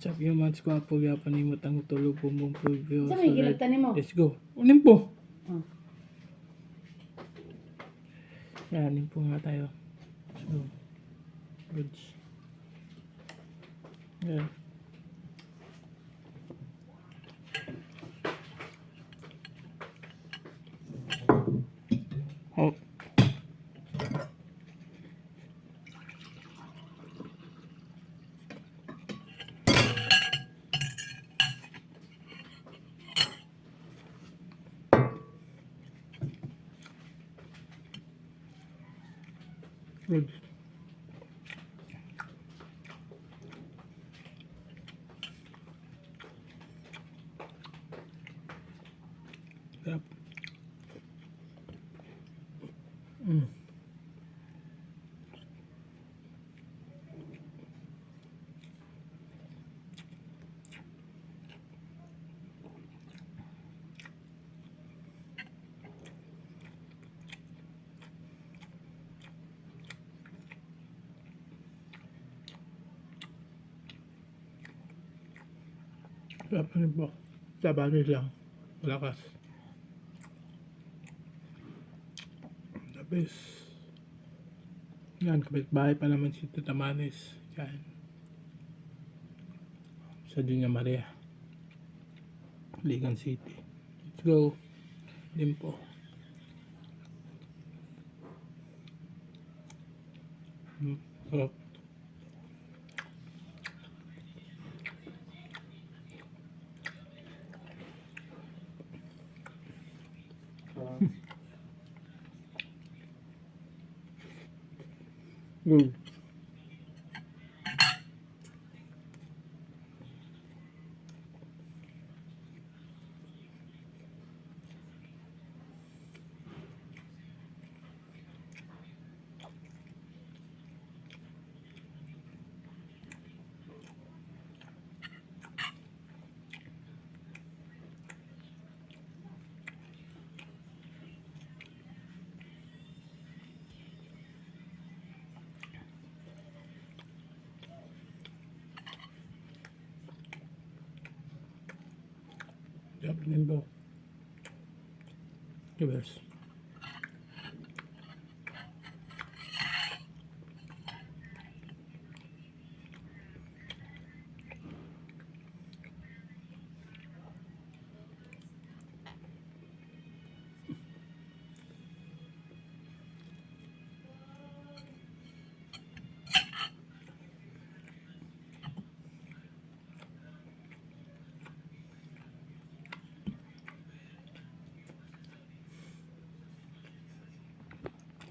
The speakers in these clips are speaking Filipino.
What's up yung mga skwapo yapan ni mo tang tulog bumbong preview. Sa may ginagtanim mo? Let's go. Unin po. Oh. Yan, po nga tayo. So, good. Yan. Oh. Good. Yep. Yapan po. Sabagay lang. Malakas. The best. Yan, kapitbahay pa naman si Tita Manis. Yan. Sa Dunya Maria. Ligan City. Let's go. Limpo. Sarap. Good. Yep, limbo. The best.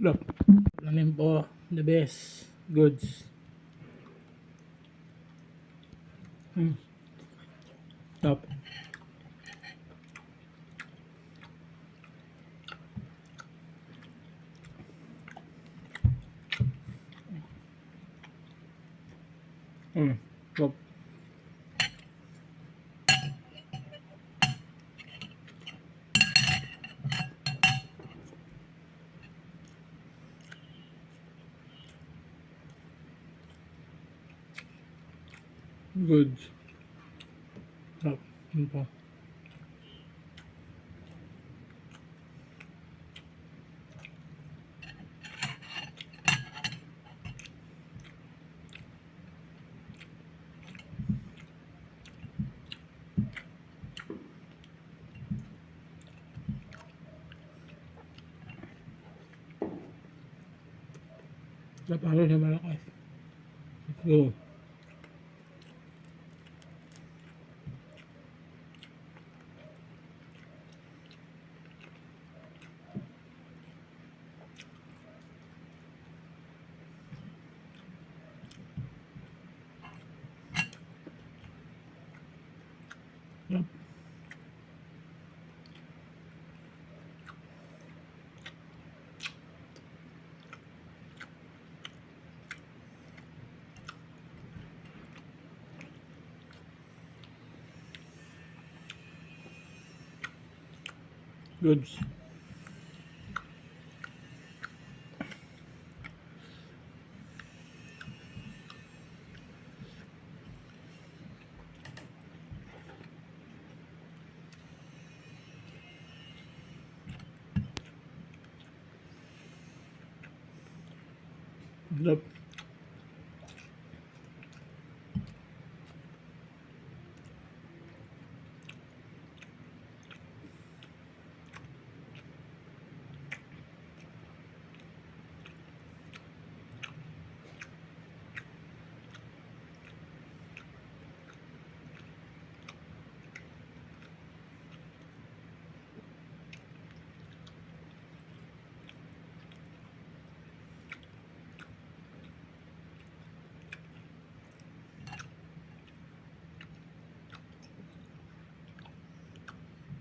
Look. Limpo. The best. Goods. Stop. Stop. Goods. Stop. Limpo. Napalo siya malakas. Let's go. Yep. Goods. Sarap.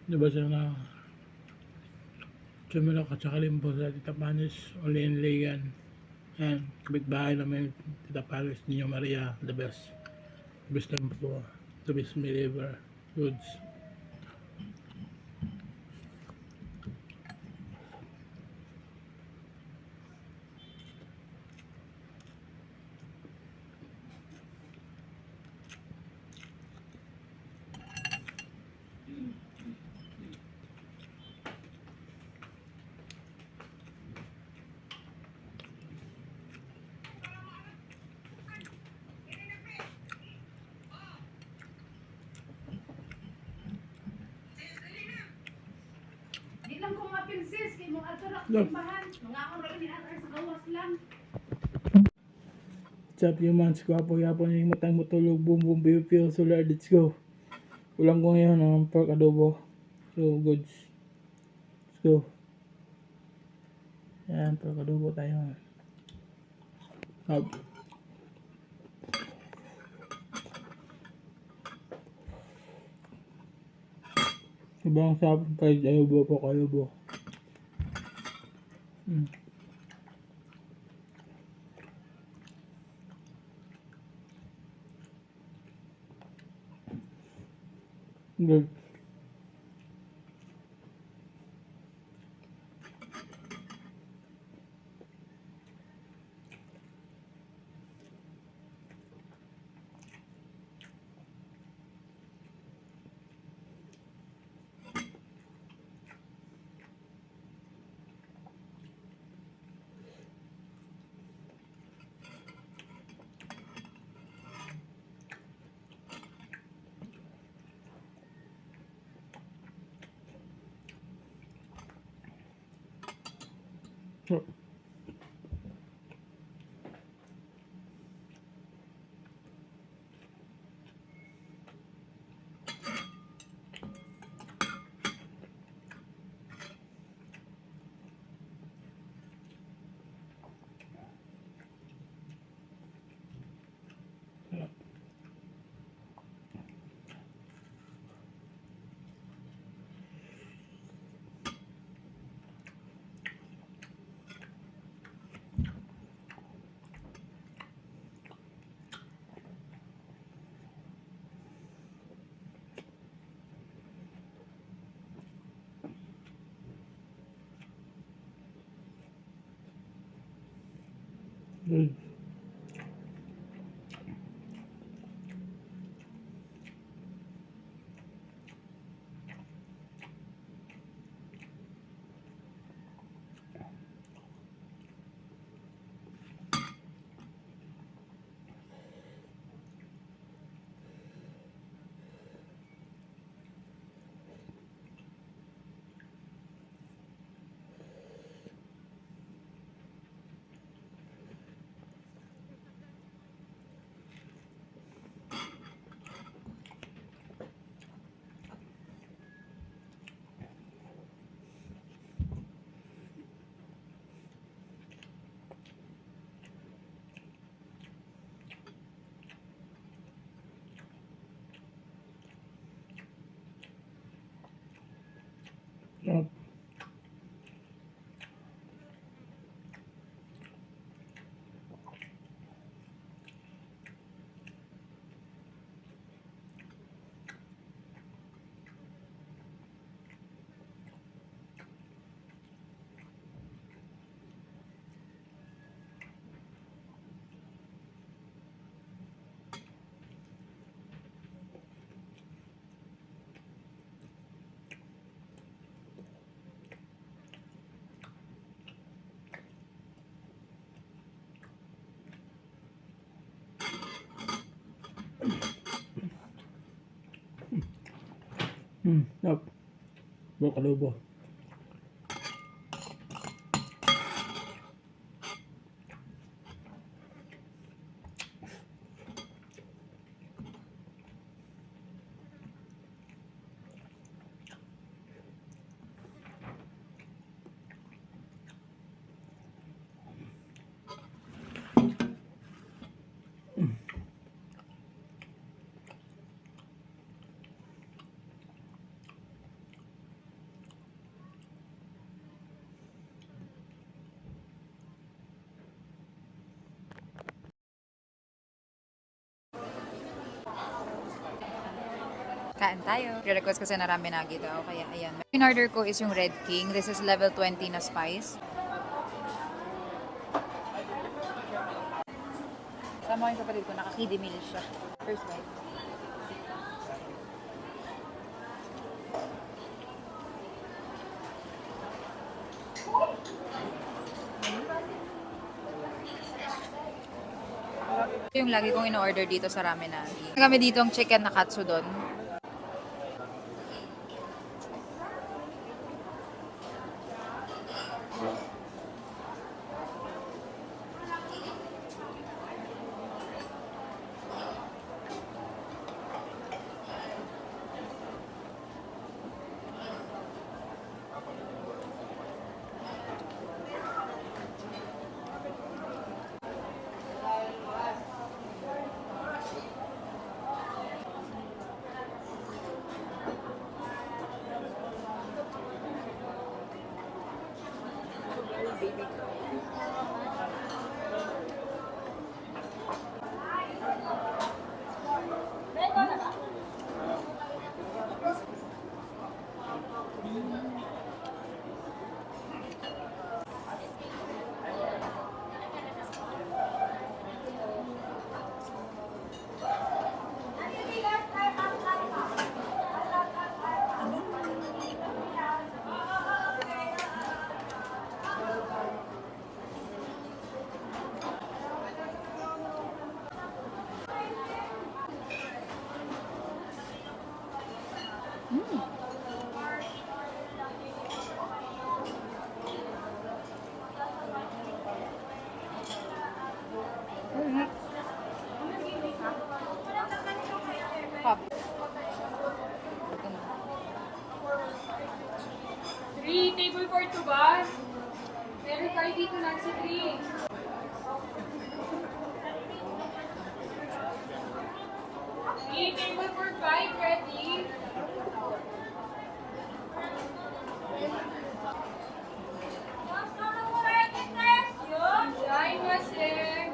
Diba siya na Sumilok at saka limpo sa Tita Panis, Olinligan. Ayan, kapitbahay namin Tita Panis, Niño Maria, the best. The best tempo, the best believer, goods. Di lang ko mapinsis, kay mong ato rak No. timbahan. Mga ako rin ni atay sa gawas lang. What's up, humans? Gwapo-yapo na yung matang matulog. Boom, boom, baby, feel so loud. Let's go. Ulam ko ngayon ng pork adobo. So, goods. Let's go. Ayan, pork adobo tayo. Up. Ibang sarap kahit adobo po adobo. Good. So, good. Up. Yup. Buka adobo. Kain tayo. Re-request kasi na ramen nagi daw. Kaya ayan. In order ko is yung Red King. This is level 20 na spice. Sama ko yung kapatid ko. Nakakidi meal siya. First bite. Ito yung lagi kong in-order dito sa ramen nagi. Kami dito ang chicken na katsudon. Pop. 3, table for 2 ba? Meron kayo dito na si 3. Table for 5, ready? Join us there.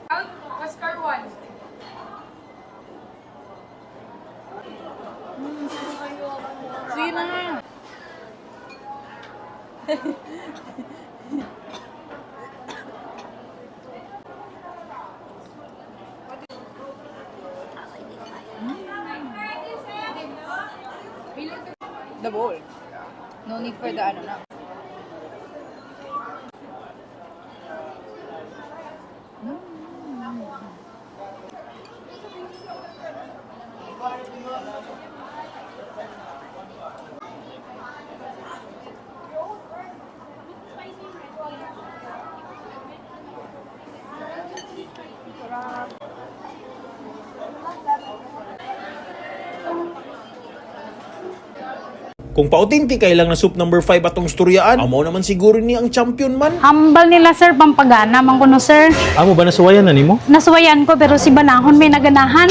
Count, Oscar 1. Sige na! The bowl. No need for the ano na. Kung pautinti kay lang na soup number 5 atong storyaan, amo naman siguro ni ang champion man. Hambal nila sir, pampagana man kuno sir. Amo ba nasuwayan na nimo? Nasuwayan ko pero si Banahon may naganahan.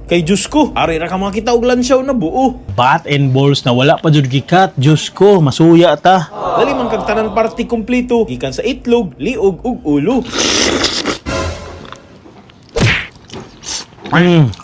Kay Diyos ko, ari ra ka makita og lansyaw na buo. Bat and balls na wala pa jud gikat. Diyos ko, masuya ta. Dali man kag tanan party kompleto, gikan sa itlog, liog ug ulo.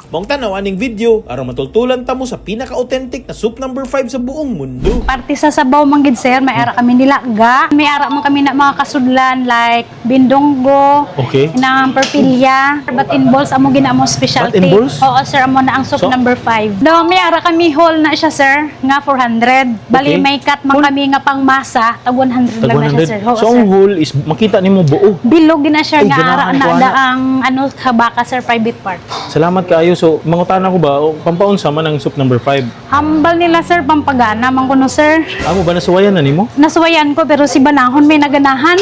Mong tanaw aning video aron matultulan ta mo sa pinaka-authentic na soup number 5 sa buong mundo. Party sa sabaw manggid sir, may ara kami nilaga. May ara man kami na mga kasudlan like bindonggo, Okay. inang perpilya, batin balls amo gina mo specialty. Batin balls? Oo sir, amo na ang soup So? number 5. No, may ara kami whole na siya sir, nga 400. Bali Okay. may cut man kami nga pang masa, tag 100 Tag lang na siya 100. sir. Oo, So sir. ang whole is makita nimo buo. Bilog gina siya Ay, nga ara ganahan na ko, ana. daang ano habaka sir private part. Salamat kaayo. So mangutana ko ba o pampaunsa man ang soup number 5? Hambal nila sir, pampagana man kuno sir. Amo ba nasuwayan na nimo? Nasuwayan ko pero si Banahon may naganahan.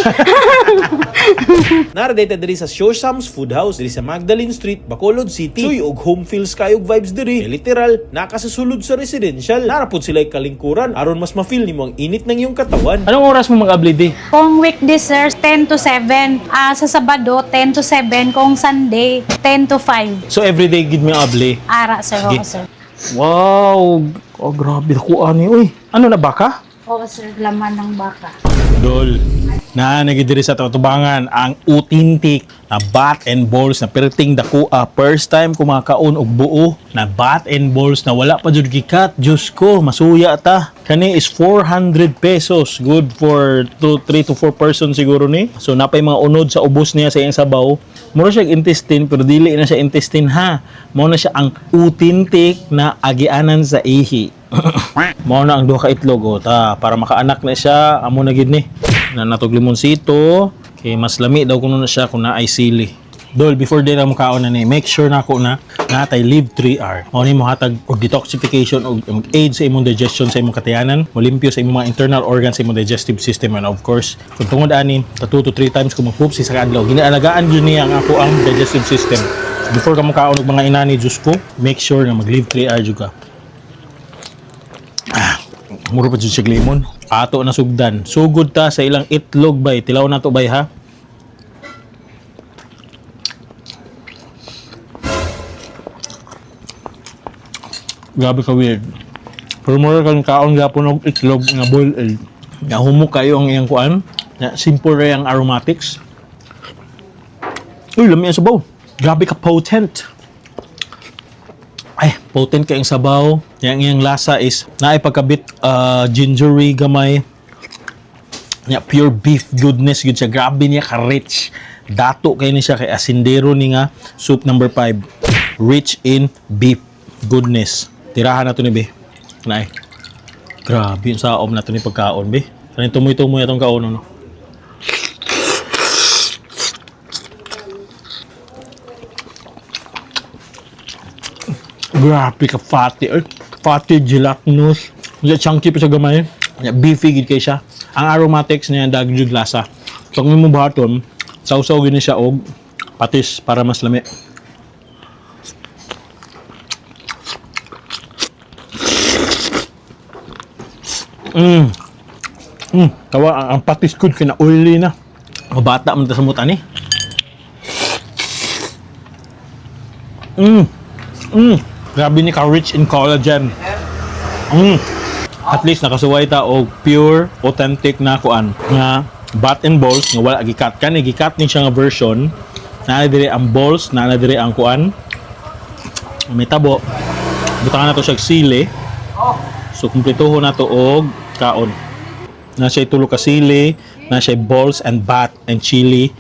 Nara-data diri sa Sure Sam's Food House diri sa Magdalene Street, Bacolod City. Suy og home feels kayog vibes diri. Literal, nakasasulod sa residential. Narapod sila'y kalingkuran aron mas ma-feel nimo ang init ng iyong katawan. Anong oras mo mag-abli di? Kung weekdays sir, 10 to 7. Sa Sabado, 10 to 7. Kung Sunday, 10 to 5. So everyday gid mi abli. Ara sir, oo Sige. sir. Wow! Oh, grabe ko ani. Uy, ano na baka? Oo sir, laman ng baka. Dol. Na nagidiri sa tubangan ang authentic na bat and balls na perting dakua. First time kumakaon og buo na bat and balls na wala pa jud gikat. Diyos ko, masuya ta. Kani is 400 pesos. Good for 3 to 4 person siguro ni. So napay mga unod sa ubos niya sa iyang sabaw. Mura siya intestine pero dili na siya intestine ha. Mao na siya ang authentic na agianan sa ihi. Mao na ang duha ka itlog o ta para makaanak na siya amo na gid ni na natog limonsito kay mas lami daw kuno na siya kung naay sili. Dol, before din ang mukaon na ni, make sure na ako na natay live 3R. Mao ni mo hatag og detoxification og aid sa imong digestion sa imong katayanan, mo limpyo sa imong mga internal organs sa imong digestive system, and of course, kung tungod ani, 2 to 3 times ko mag-poop sa kadlaw, ginaalagaan gyud niya ang ako ang digestive system. So before ka mukaon og mga inani, Diyos ko, make sure na mag-live 3R jud ka. Muro pa dyan siya lemon. Ato na sugdan. Sugod ta sa ilang itlog bay. Tilaw na to bay ha. Grabe ka weird. Pero mura kang kaon gapon og itlog nga boiled egg. Nga humok kayo ang iyang kuan. Nga simple ray ang aromatics. Uy, lami ang sabaw. Grabe ka potent. Ay, potent kayong sabaw. Yang iyang lasa is naay pagkabit gingery gamay. Nya pure beef goodness gud siya. Grabe niya ka rich. Dato kay ni siya kay asindero ni nga soup number 5. Rich in beef goodness. Tirahan na to ni be. Naay. Grabe yung saom na to ni pagkaon be. Kanin tumoy-tumoy atong kaon no. Grabe ka fatty. Fatty, gelatinous. Yung chunky pa sa gamay. Beefy gid kay siya. Ang aromatics niya dagjud lasa. Pag mo bahaton, sausaw gini siya og patis para mas lami. Tawa ang patis good kina oily na. Mabata man ta sa muta ni. Grabe ni ka rich in collagen. At least nakasuway ta og pure, authentic na kuan nga bat and balls nga wala gikat. Kani gikat ni siya nga version. Naa dire ang balls, naa dire ang kuan. May tabo. Butangan na to siya sili. So kumpletoho na to og kaon. Na siya tulo ka sili, na siya balls and bat and chili.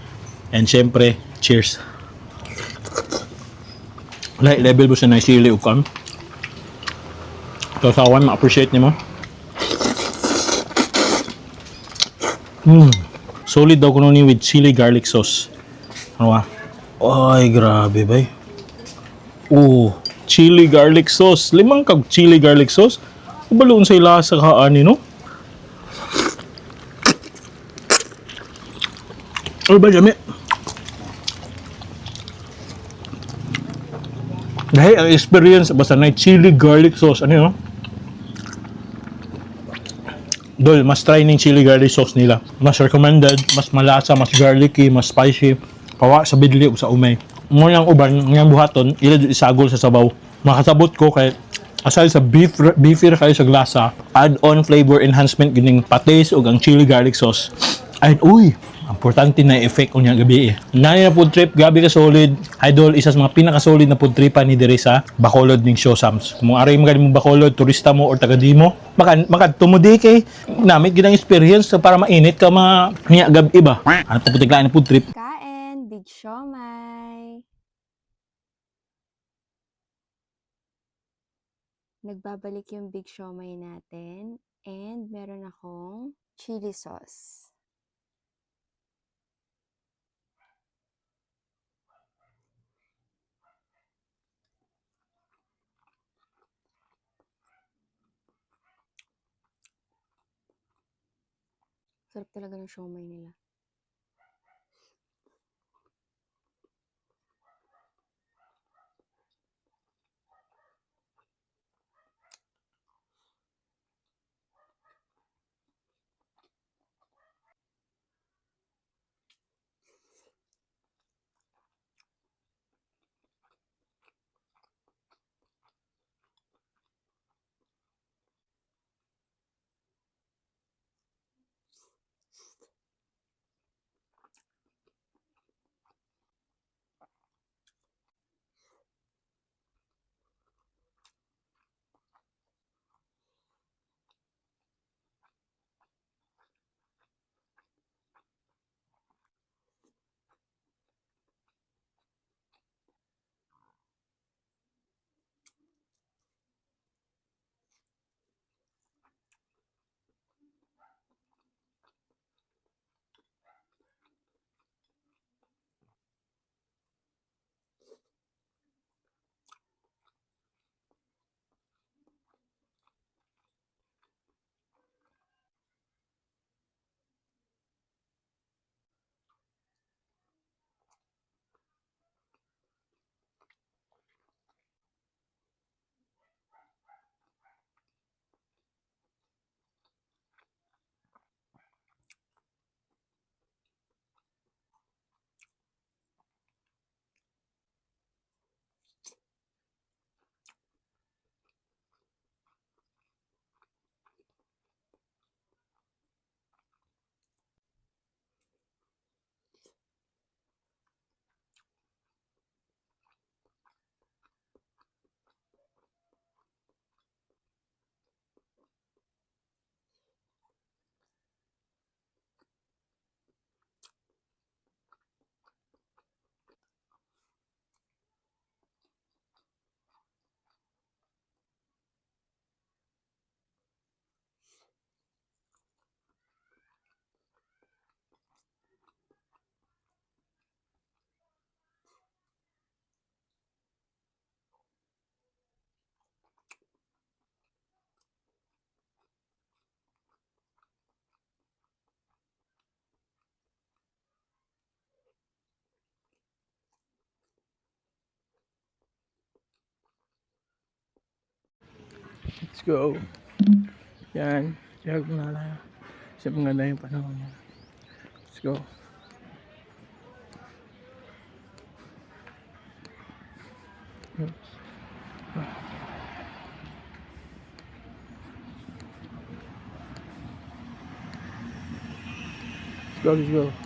And syempre, cheers. Like level mo siya na sili o kan. So sa awan, ma-appreciate niyo mo. Solid daw kuno ni with chili garlic sauce. Ano ba? Ay, grabe bay. Chili garlic sauce. 5 kag chili garlic sauce. Kubaloon sa ilasa ka ani no? Ano ba jami? Dahil ang experience basta na chili garlic sauce ano yun? Dol, mas try ning chili garlic sauce nila. Mas recommended, mas malasa, mas garlicky, mas spicy. Pawa sa bidli ug sa umay. Mo yang uban, yang buhaton, ila jud isagol sa sabaw. Makasabot ko kay aside sa beefier kayo sa glasa, add-on flavor enhancement gining patis ug ang chili garlic sauce. Ay, uy, importante na effect unya gabi eh. Nani na food trip, gabi ka solid. Idol, isa sa mga pinaka-solid na food tripan ni diri sa Bacolod ning Siosams. Kung aray mo mo Bacolod, turista mo or taga Dimo, maka tumudi kay namit ginang experience so para mainit ka mga gabi ba. Ano to putik lain na food trip? Kain, big siomay. Nagbabalik yung big siomay natin and meron akong chili sauce. Sarap talaga ng siomay nila. Let's go. Yan. Tiyag mo na lang. Kasi maganda yung panahon niya. Let's go. Let's go, let's go.